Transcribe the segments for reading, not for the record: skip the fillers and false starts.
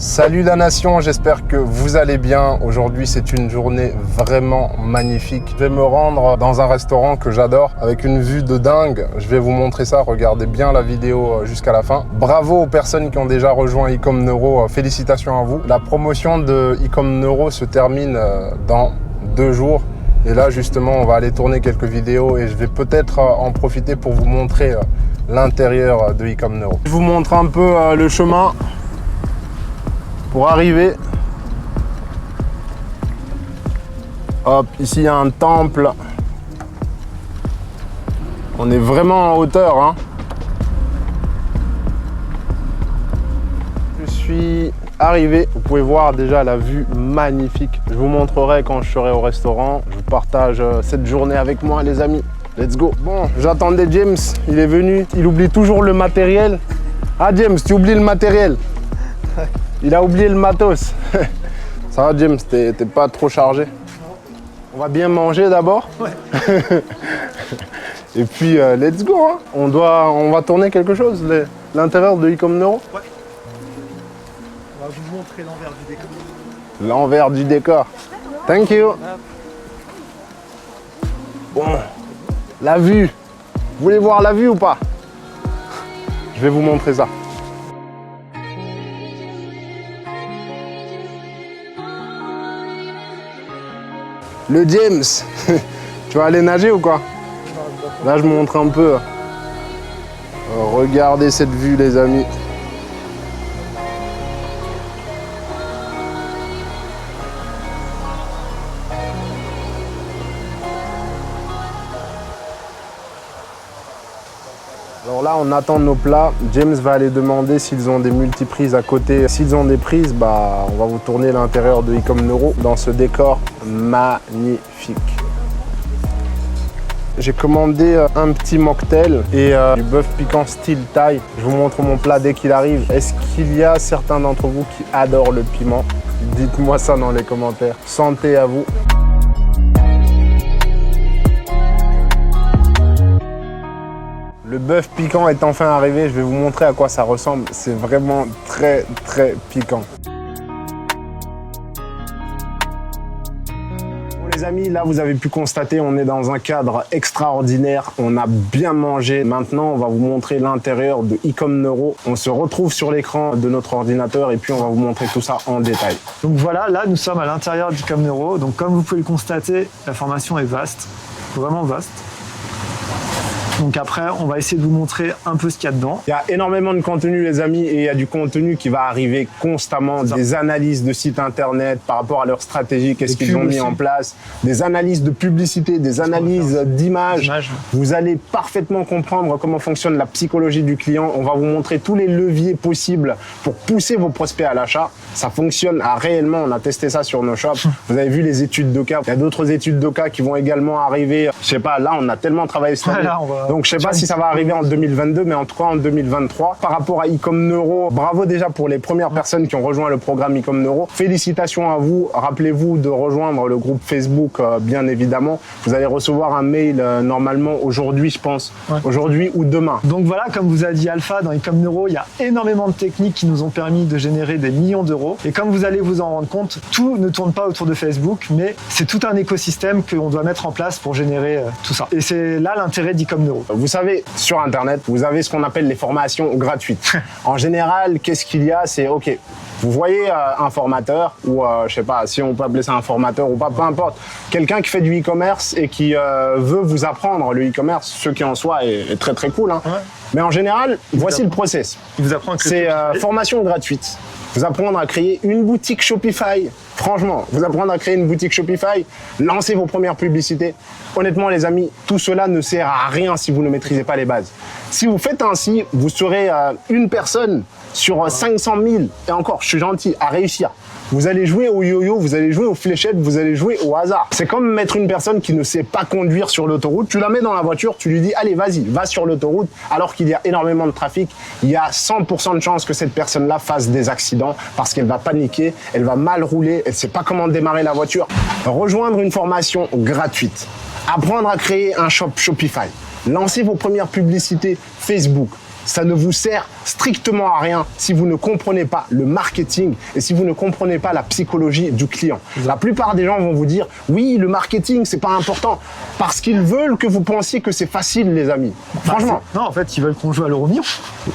Salut la nation, j'espère que vous allez bien. Aujourd'hui, c'est une journée vraiment magnifique. Je vais me rendre dans un restaurant que j'adore avec une vue de dingue. Je vais vous montrer ça, regardez bien la vidéo jusqu'à la fin. Bravo aux personnes qui ont déjà rejoint Ecom Neuro, félicitations à vous. La promotion de Ecom Neuro se termine dans 2 jours. Et là, justement, on va aller tourner quelques vidéos et je vais peut-être en profiter pour vous montrer l'intérieur de Ecom Neuro. Je vous montre un peu le chemin pour arriver. Hop, ici il y a un temple. On est vraiment en hauteur, hein. Je suis arrivé. Vous pouvez voir déjà la vue magnifique. Je vous montrerai quand je serai au restaurant. Je vous partage cette journée avec moi, les amis. Let's go. Bon, j'attendais James. Il est venu. Il oublie toujours le matériel. Ah James, tu oublies le matériel. Il a oublié le matos. Ça va James, t'es pas trop chargé? On va bien manger d'abord. Ouais. Et puis let's go, hein. On va tourner quelque chose, l'intérieur de Ecom Neuro. Ouais. On va vous montrer l'envers du décor. L'envers du décor. Thank you. Bon, la vue. Vous voulez voir la vue ou pas? Je vais vous montrer ça. Le James, tu vas aller nager ou quoi? Là, je montre un peu. Regardez cette vue, les amis. Alors là, on attend nos plats. James va aller demander s'ils ont des multiprises à côté. S'ils ont des prises, bah, on va vous tourner l'intérieur de Ecom Neuro dans ce décor magnifique. J'ai commandé un petit mocktail et du bœuf piquant style thaï. Je vous montre mon plat dès qu'il arrive. Est-ce qu'il y a certains d'entre vous qui adorent le piment? Dites-moi ça dans les commentaires. Santé à vous. Le bœuf piquant est enfin arrivé, je vais vous montrer à quoi ça ressemble. C'est vraiment très piquant. Bon les amis, là vous avez pu constater, on est dans un cadre extraordinaire. On a bien mangé. Maintenant, on va vous montrer l'intérieur de Ecom Neuro. On se retrouve sur l'écran de notre ordinateur et puis on va vous montrer tout ça en détail. Donc voilà, là nous sommes à l'intérieur d'Ecom Neuro. Donc comme vous pouvez le constater, la formation est vaste, vraiment vaste. Donc après, on va essayer de vous montrer un peu ce qu'il y a dedans. Il y a énormément de contenu, les amis, et il y a du contenu qui va arriver constamment. Des analyses de sites internet par rapport à leur stratégie, qu'est-ce qu'ils ont mis en place, des analyses de publicité, des analyses d'images. Vous allez parfaitement comprendre comment fonctionne la psychologie du client. On va vous montrer tous les leviers possibles pour pousser vos prospects à l'achat. Ça fonctionne réellement, on a testé ça sur nos shops. Vous avez vu les études de cas. Il y a d'autres études de cas qui vont également arriver. Je sais pas, là, on a tellement travaillé cette année. Donc, je sais pas si ça va arriver en 2022, mais en tout cas en 2023. Par rapport à Ecom Neuro, bravo déjà pour les premières personnes qui ont rejoint le programme Ecom Neuro. Félicitations à vous. Rappelez-vous de rejoindre le groupe Facebook, bien évidemment. Vous allez recevoir un mail normalement aujourd'hui, je pense. Ouais. Aujourd'hui ou demain. Donc voilà, comme vous a dit Alpha, dans Ecom Neuro, il y a énormément de techniques qui nous ont permis de générer des millions d'euros. Et comme vous allez vous en rendre compte, tout ne tourne pas autour de Facebook, mais c'est tout un écosystème qu'on doit mettre en place pour générer tout ça. Et c'est là l'intérêt d'Ecom Neuro. Vous savez, sur Internet, vous avez ce qu'on appelle les formations gratuites. En général, qu'est-ce qu'il y a? C'est OK. Vous voyez un formateur, ou je sais pas si on peut appeler ça un formateur ou pas, peu importe. Quelqu'un qui fait du e-commerce et qui veut vous apprendre le e-commerce, ce qui en soi est très cool. Hein. Ouais. Mais en général, voici le process. Il vous apprend que c'est formation gratuite. Vous apprendre à créer une boutique Shopify. Franchement, vous apprendre à créer une boutique Shopify, lancer vos premières publicités. Honnêtement, les amis, tout cela ne sert à rien si vous ne maîtrisez pas les bases. Si vous faites ainsi, vous serez une personne sur 500 000, et encore, je suis gentil, à réussir. Vous allez jouer au yo-yo, vous allez jouer aux fléchettes, vous allez jouer au hasard. C'est comme mettre une personne qui ne sait pas conduire sur l'autoroute, tu la mets dans la voiture, tu lui dis allez vas-y, va sur l'autoroute, alors qu'il y a énormément de trafic, il y a 100% de chances que cette personne-là fasse des accidents parce qu'elle va paniquer, elle va mal rouler, elle ne sait pas comment démarrer la voiture. Rejoindre une formation gratuite, apprendre à créer un shop Shopify, lancer vos premières publicités Facebook, ça ne vous sert strictement à rien si vous ne comprenez pas le marketing et si vous ne comprenez pas la psychologie du client. La plupart des gens vont vous dire oui, le marketing c'est pas important parce qu'ils veulent que vous pensiez que c'est facile, les amis. Franchement. Non, en fait, ils veulent qu'on joue à l'euro million.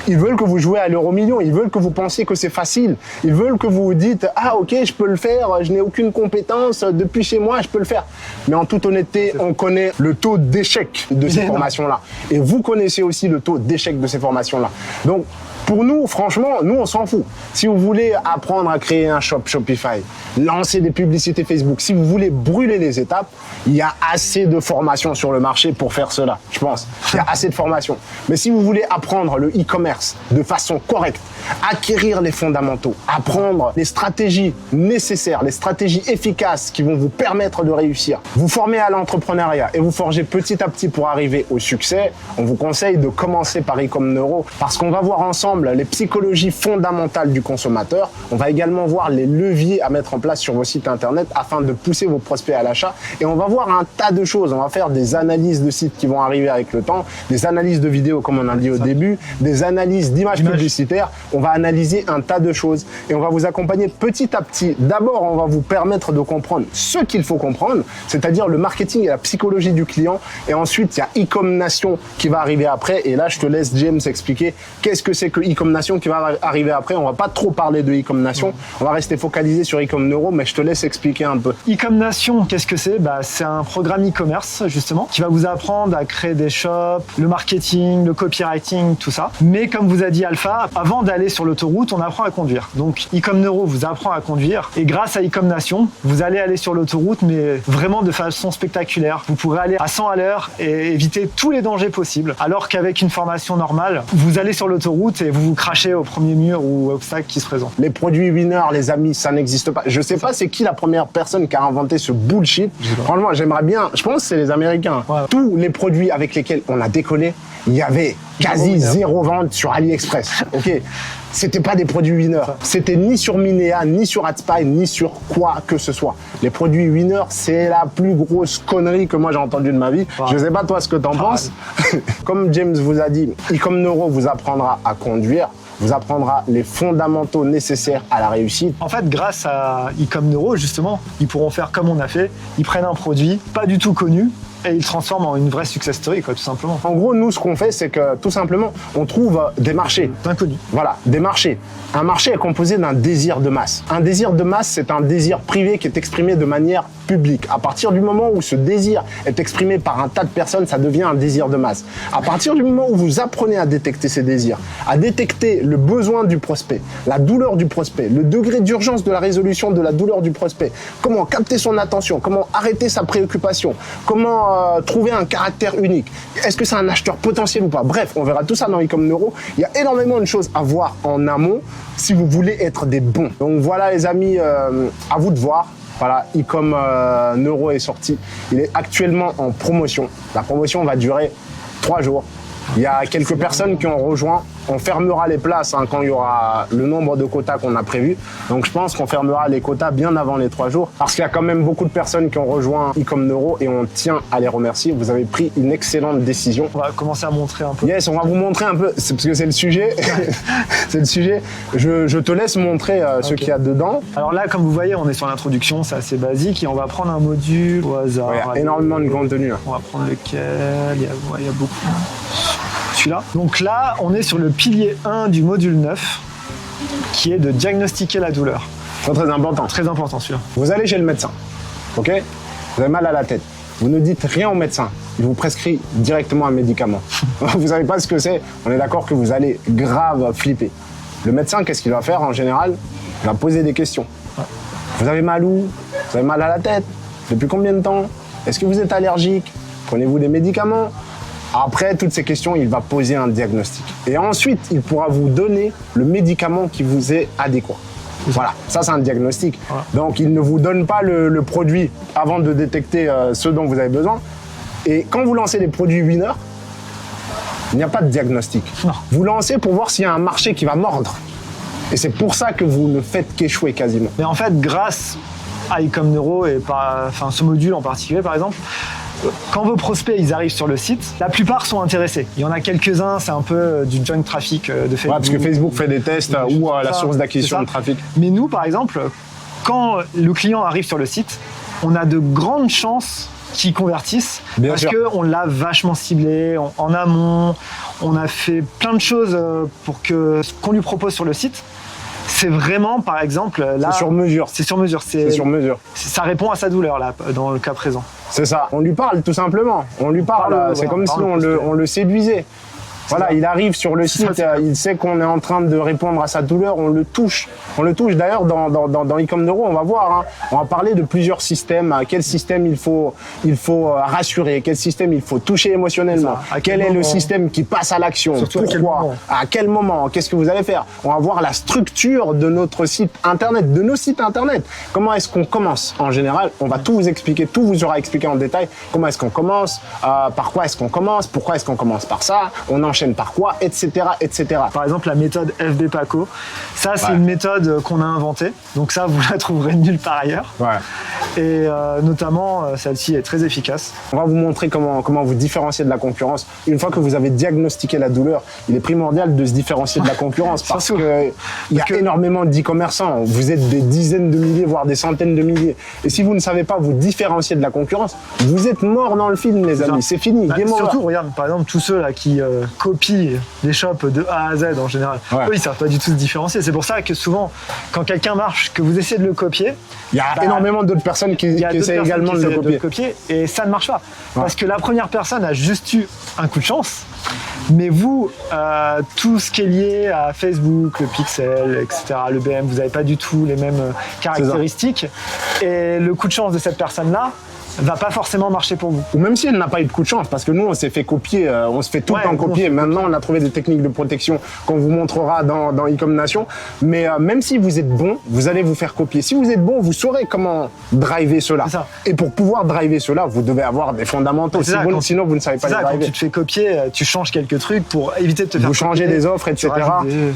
Ils veulent que vous jouez à l'euro million. Ils veulent que vous pensiez que c'est facile. Ils veulent que vous vous dites ah ok, je peux le faire. Je n'ai aucune compétence depuis chez moi, je peux le faire. Mais en toute honnêteté, on connaît le taux d'échec de ces formations-là. Et vous connaissez aussi le taux d'échec de ces formations-là. Donc, pour nous, franchement, nous, on s'en fout. Si vous voulez apprendre à créer un shop Shopify, lancer des publicités Facebook, si vous voulez brûler les étapes, il y a assez de formations sur le marché pour faire cela, je pense. Il y a assez de formations. Mais si vous voulez apprendre le e-commerce de façon correcte, acquérir les fondamentaux, apprendre les stratégies nécessaires, les stratégies efficaces qui vont vous permettre de réussir, vous former à l'entrepreneuriat et vous forger petit à petit pour arriver au succès, on vous conseille de commencer par Ecom Neuro parce qu'on va voir ensemble les psychologies fondamentales du consommateur. On va également voir les leviers à mettre en place sur vos sites internet afin de pousser vos prospects à l'achat. Et on va voir un tas de choses. On va faire des analyses de sites qui vont arriver avec le temps, des analyses de vidéos comme on a dit au début, des analyses d'images publicitaires. On va analyser un tas de choses et on va vous accompagner petit à petit. D'abord, on va vous permettre de comprendre ce qu'il faut comprendre, c'est-à-dire le marketing et la psychologie du client. Et ensuite, il y a Ecom Nation qui va arriver après. Et là, je te laisse James expliquer qu'est-ce que c'est que Ecom Nation qui va arriver après. On va pas trop parler de Ecom Nation. On va rester focalisé sur Ecom Neuro, mais je te laisse expliquer un peu. Ecom Nation, qu'est-ce que c'est? C'est un programme e-commerce, justement, qui va vous apprendre à créer des shops, le marketing, le copywriting, tout ça. Mais comme vous a dit Alpha, avant d'aller sur l'autoroute, on apprend à conduire. Donc, Ecom Neuro vous apprend à conduire. Et grâce à Ecom Nation, vous allez aller sur l'autoroute, mais vraiment de façon spectaculaire. Vous pourrez aller à 100 à l'heure et éviter tous les dangers possibles. Alors qu'avec une formation normale, vous allez sur l'autoroute et vous crachez au premier mur ou obstacle qui se présente. Les produits winners, les amis, ça n'existe pas. Je sais pas c'est qui la première personne qui a inventé ce bullshit. Franchement, j'aimerais bien, je pense que c'est les Américains. Ouais. Tous les produits avec lesquels on a décollé, il y avait quasi zéro vente sur AliExpress. Ok, c'était pas des produits winners. C'était ni sur Minea, ni sur AdSpy, ni sur quoi que ce soit. Les produits winners, c'est la plus grosse connerie que moi j'ai entendue de ma vie. Ouais. Je sais pas toi ce que t'en penses. Comme James vous a dit, Ecom Neuro vous apprendra à conduire, vous apprendra les fondamentaux nécessaires à la réussite. En fait, grâce à Ecom Neuro, justement, ils pourront faire comme on a fait. Ils prennent un produit pas du tout connu et ils le transforment en une vraie success story, quoi, tout simplement. En gros, nous, ce qu'on fait, c'est que, tout simplement, on trouve des marchés. Inconnus. Voilà, des marchés. Un marché est composé d'un désir de masse. Un désir de masse, c'est un désir privé qui est exprimé de manière publique. À partir du moment où ce désir est exprimé par un tas de personnes, ça devient un désir de masse. À partir du moment où vous apprenez à détecter ces désirs, à détecter le besoin du prospect, la douleur du prospect, le degré d'urgence de la résolution de la douleur du prospect, comment capter son attention, comment arrêter sa préoccupation, comment trouver un caractère unique, est-ce que c'est un acheteur potentiel ou pas. Bref, on verra tout ça dans Ecom Neuro. Il y a énormément de choses à voir en amont si vous voulez être des bons. Donc voilà les amis, à vous de voir. Voilà, Ecom Neuro est sorti. Il est actuellement en promotion. La promotion va durer 3 jours. Il y a quelques personnes qui ont rejoint. On fermera les places quand il y aura le nombre de quotas qu'on a prévu. Donc je pense qu'on fermera les quotas bien avant les 3 jours. Parce qu'il y a quand même beaucoup de personnes qui ont rejoint Ecom Neuro et on tient à les remercier. Vous avez pris une excellente décision. On va commencer à montrer un peu. Yes, on va vous montrer un peu. C'est parce que c'est le sujet. C'est le sujet. Je te laisse montrer ce qu'il y a dedans. Alors là, comme vous voyez, on est sur l'introduction. C'est assez basique. Et on va prendre un module au hasard. Ouais, il y a énormément de contenu. Là. On va prendre lequel. Il y a beaucoup. Celui-là. Donc là, on est sur le pilier 1 du module 9, qui est de diagnostiquer la douleur. C'est très important. Très important celui-là. Vous allez chez le médecin, ok? Vous avez mal à la tête. Vous ne dites rien au médecin. Il vous prescrit directement un médicament. Vous savez pas ce que c'est. On est d'accord que vous allez grave flipper. Le médecin, qu'est-ce qu'il va faire en général? Il va poser des questions. Ouais. Vous avez mal où? Vous avez mal à la tête? Depuis combien de temps? Est-ce que vous êtes allergique? Prenez-vous des médicaments? Après toutes ces questions, il va poser un diagnostic. Et ensuite, il pourra vous donner le médicament qui vous est adéquat. Voilà, ça c'est un diagnostic. Voilà. Donc il ne vous donne pas le produit avant de détecter ce dont vous avez besoin. Et quand vous lancez les produits winners, il n'y a pas de diagnostic. Non. Vous lancez pour voir s'il y a un marché qui va mordre. Et c'est pour ça que vous ne faites qu'échouer quasiment. Mais en fait, grâce à Ecom Neuro et ce module en particulier par exemple, quand vos prospects ils arrivent sur le site, la plupart sont intéressés. Il y en a quelques-uns, c'est un peu du junk traffic de Facebook. Ouais, parce que Facebook fait des tests ou la source d'acquisition de trafic. Mais nous, par exemple, quand le client arrive sur le site, on a de grandes chances qu'ils convertissent parce qu'on l'a vachement ciblé en amont. On a fait plein de choses pour que ce qu'on lui propose sur le site, c'est vraiment, par exemple, là... C'est sur mesure. C'est sur mesure. C'est sur mesure. Ça répond à sa douleur, là, dans le cas présent. C'est ça. On lui parle, tout simplement. On lui parle. C'est comme si on le séduisait. Voilà, il arrive sur le site, il sait qu'on est en train de répondre à sa douleur, on le touche. On le touche. D'ailleurs, dans e-com Neuro, on va voir, hein, on va parler de plusieurs systèmes. Quel système il faut rassurer, quel système il faut toucher émotionnellement, quel est le système qui passe à l'action, pourquoi, à quel moment, qu'est-ce que vous allez faire. On va voir la structure de notre site internet, de nos sites internet. Comment est-ce qu'on commence en général? On va tout vous expliquer, tout vous sera expliqué en détail. Comment est-ce qu'on commence, par quoi est-ce qu'on commence, pourquoi est-ce qu'on commence par ça, on enchaîne par quoi, etc., etc. Par exemple, la méthode FB Paco, ça c'est une méthode qu'on a inventée, donc ça vous la trouverez nulle part ailleurs. Ouais. Et notamment, celle-ci est très efficace. On va vous montrer comment vous différencier de la concurrence. Une fois que vous avez diagnostiqué la douleur, il est primordial de se différencier de la concurrence parce qu'il y a énormément d'e-commerçants. Vous êtes des dizaines de milliers, voire des centaines de milliers. Et si vous ne savez pas vous différencier de la concurrence, vous êtes mort dans le film, les amis. C'est fini. Surtout, regarde, par exemple, tous ceux là qui copient les shops de A à Z en général, eux, ils ne savent pas du tout se différencier. C'est pour ça que souvent, quand quelqu'un marche, que vous essayez de le copier, il y a énormément d'autres personnes qui essaient également de le copier. Et ça ne marche pas. Parce que la première personne a juste eu un coup de chance, mais vous, tout ce qui est lié à Facebook, le Pixel, etc., le BM, vous n'avez pas du tout les mêmes caractéristiques. Et le coup de chance de cette personne-là va pas forcément marcher pour vous. Ou même si elle n'a pas eu de coup de chance, parce que nous, on s'est fait copier, on se fait tout le temps copier. Maintenant, on a trouvé des techniques de protection qu'on vous montrera dans e-com Nation. Mais même si vous êtes bon, vous allez vous faire copier. Si vous êtes bon, vous saurez comment driver cela. Et pour pouvoir driver cela, vous devez avoir des fondamentaux. Sinon, vous ne savez pas les driver. Quand tu te fais copier, tu changes quelques trucs pour éviter de te faire Vous changez des offres, etc.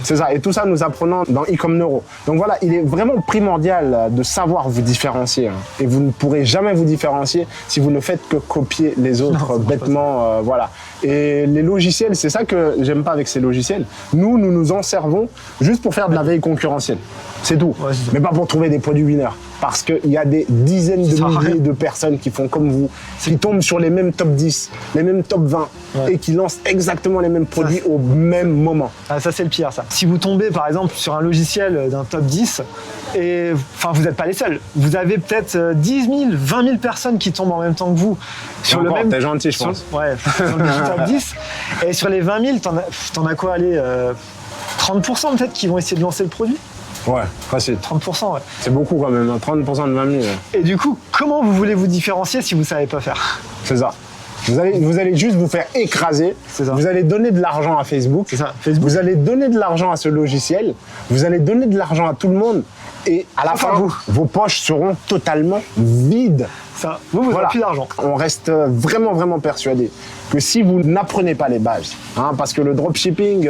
C'est ça. Et tout ça, nous apprenons dans e-com Neuro. Donc voilà, il est vraiment primordial de savoir vous différencier. Hein. Et vous ne pourrez jamais vous différencier si vous ne faites que copier les autres bêtement, voilà. Et les logiciels, c'est ça que j'aime pas avec ces logiciels. Nous nous en servons juste pour faire de la veille concurrentielle. C'est tout. Mais pas pour trouver des produits winners. Parce qu'il y a des dizaines de milliers de personnes qui font comme vous, qui tombent sur les mêmes top 10, les mêmes top 20 et qui lancent exactement les mêmes produits au même moment. Ah, ça, c'est le pire, ça. Si vous tombez, par exemple, sur un logiciel d'un top 10, et enfin, vous n'êtes pas les seuls. Vous avez peut-être 10 000, 20 000 personnes qui tombent en même temps que vous. Sur le même. T'es gentil, je pense. Ouais, sur le top 10. Et sur les 20 000, t'en as quoi, allez, 30% peut-être qui vont essayer de lancer le produit. Ouais, facile. 30%, ouais. C'est beaucoup quand même, 30% de 20 000. Et du coup, comment vous voulez vous différencier si vous ne savez pas faire? C'est ça. Vous allez juste vous faire écraser. Vous allez donner de l'argent à Facebook. C'est ça, Facebook. Vous allez donner de l'argent à ce logiciel. Vous allez donner de l'argent à tout le monde. Et à la fin, vos poches seront totalement vides. Ça, vous n'avez plus d'argent. On reste vraiment, vraiment persuadé que si vous n'apprenez pas les bases, hein, parce que le dropshipping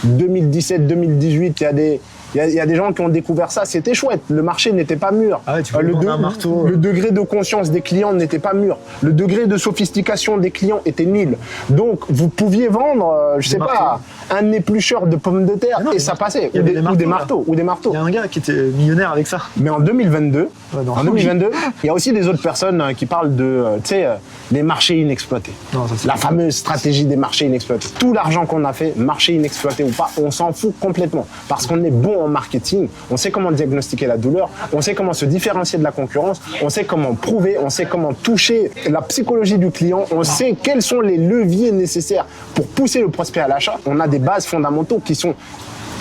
2017-2018, il y a des gens qui ont découvert ça, c'était chouette. Le marché n'était pas mûr. Le degré de conscience des clients n'était pas mûr. Le degré de sophistication des clients était nul. Donc, vous pouviez vendre, je sais pas, un éplucheur de pommes de terre et ça passait. Ou des marteaux. Il y a un gars qui était millionnaire avec ça. Mais en 2022, il y a aussi des autres personnes qui parlent de, les marchés inexploités. La fameuse stratégie des marchés inexploités. Tout l'argent qu'on a fait, marché inexploité ou pas, on s'en fout complètement. Parce qu'on est bon en marketing, on sait comment diagnostiquer la douleur, on sait comment se différencier de la concurrence, on sait comment prouver, on sait comment toucher la psychologie du client, on sait quels sont les leviers nécessaires pour pousser le prospect à l'achat. On a des bases fondamentaux qui sont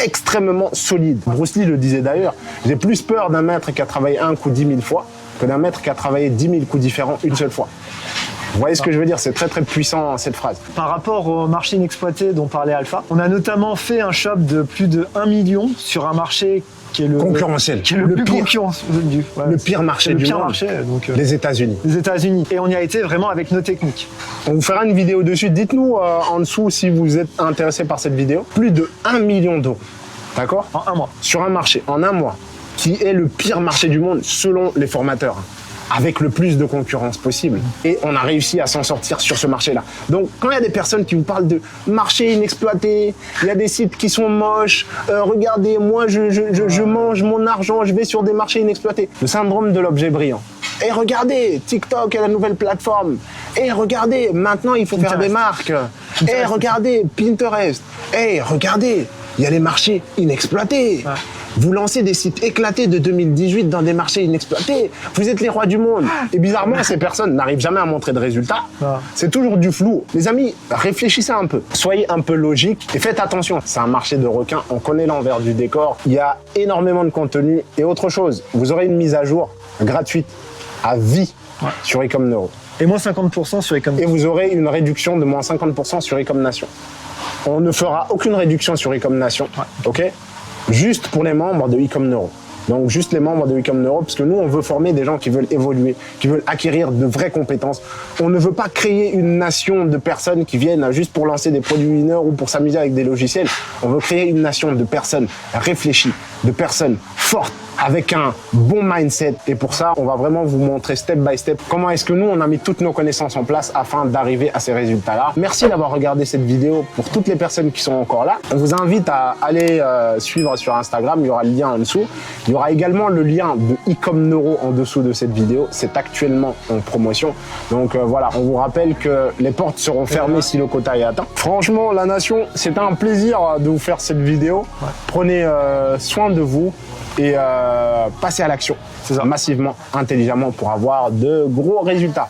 extrêmement solides. Bruce Lee le disait d'ailleurs, j'ai plus peur d'un maître qui a travaillé un coup 10 000 fois que d'un maître qui a travaillé 10 000 coups différents une seule fois. Vous voyez ce que je veux dire? C'est très très puissant cette phrase. Par rapport au marché inexploité dont parlait Alpha, on a notamment fait un shop de plus de 1 million sur un marché qui est le concurrentiel, qui est le plus concurrentiel le pire marché du monde, donc, les États-Unis. Les États-Unis. Et on y a été vraiment avec nos techniques. On vous fera une vidéo dessus. Dites-nous en dessous si vous êtes intéressé par cette vidéo. Plus de 1 million d'euros, d'accord? En un mois. Sur un marché, en un mois, qui est le pire marché du monde selon les formateurs. avec le plus de concurrence possible. Et on a réussi à s'en sortir sur ce marché-là. Donc, quand il y a des personnes qui vous parlent de marché inexploité, il y a des sites qui sont moches, regardez, moi, je mange mon argent, je vais sur des marchés inexploités. Le syndrome de l'objet brillant. Et regardez, TikTok est la nouvelle plateforme. Et regardez, maintenant, il faut faire des marques. Et regardez, Pinterest. Et regardez, il y a les marchés inexploités. Ouais. Vous lancez des sites éclatés de 2018 dans des marchés inexploités. Vous êtes les rois du monde. Et bizarrement, ces personnes n'arrivent jamais à montrer de résultats. C'est toujours du flou. Les amis, réfléchissez un peu. Soyez un peu logique et faites attention. C'est un marché de requins. On connaît l'envers du décor. Il y a énormément de contenu. Et autre chose, vous aurez une mise à jour gratuite à vie sur Ecom Neuro. Et moins 50% sur Ecom Neuro. Et vous aurez une réduction de moins 50% sur Ecom Nation. On ne fera aucune réduction sur Ecom Nation. OK ? Juste pour les membres de Ecom Neuro. Donc juste les membres de Ecom Neuro, parce que nous, on veut former des gens qui veulent évoluer, qui veulent acquérir de vraies compétences. On ne veut pas créer une nation de personnes qui viennent juste pour lancer des produits mineurs ou pour s'amuser avec des logiciels. On veut créer une nation de personnes réfléchies, de personnes fortes, avec un bon mindset. Et pour ça, on va vraiment vous montrer step by step comment est-ce que nous, on a mis toutes nos connaissances en place afin d'arriver à ces résultats-là. Merci d'avoir regardé cette vidéo. Pour toutes les personnes qui sont encore là, on vous invite à aller suivre sur Instagram. Il y aura le lien en dessous. Il y aura également le lien de Ecom Neuro en dessous de cette vidéo. C'est actuellement en promotion. Donc voilà, on vous rappelle que les portes seront fermées si le quota est atteint. Franchement, la nation, c'était un plaisir de vous faire cette vidéo. Prenez soin de vous et passez à l'action massivement, intelligemment pour avoir de gros résultats.